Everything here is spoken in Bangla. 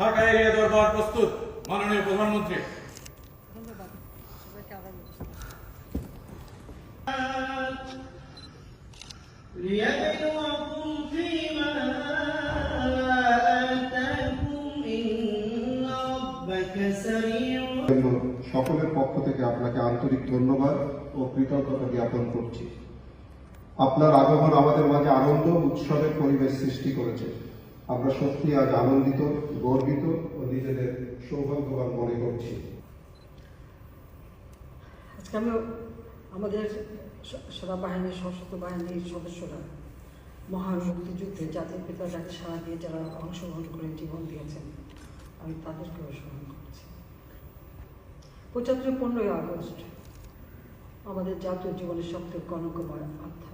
ঢাকা এরিয়া দরবার প্রস্তুত মাননীয় প্রধানমন্ত্রী। ليبلوكم فيما آتاكم إن ربك سريع। সকলের পক্ষ থেকে আপনাকে আন্তরিক ধন্যবাদ ও কৃতজ্ঞতা জ্ঞাপন করছি। আপনার আগমন আমাদের মাঝে আনন্দ উৎসবের পরিবেশ সৃষ্টি করেছে। আমরা সত্যি আজ আনন্দিত, গর্বিত ও নিজেদের সৌভাগ্যবান মনে করছি। আজকে আমরা আমাদের সেনাবাহিনীর সশস্ত্র বাহিনীর সদস্যরা মহান মুক্তিযুদ্ধে জাতির পিতার ডাকে সাড়া দিয়ে যারা অংশগ্রহণ করে জীবন দিয়েছেন, আমি তাদেরকেও স্মরণ করছি। 75 15ই আগস্ট আমাদের জাতীয় জীবনের সবথেকে কনকময় অধ্যায়।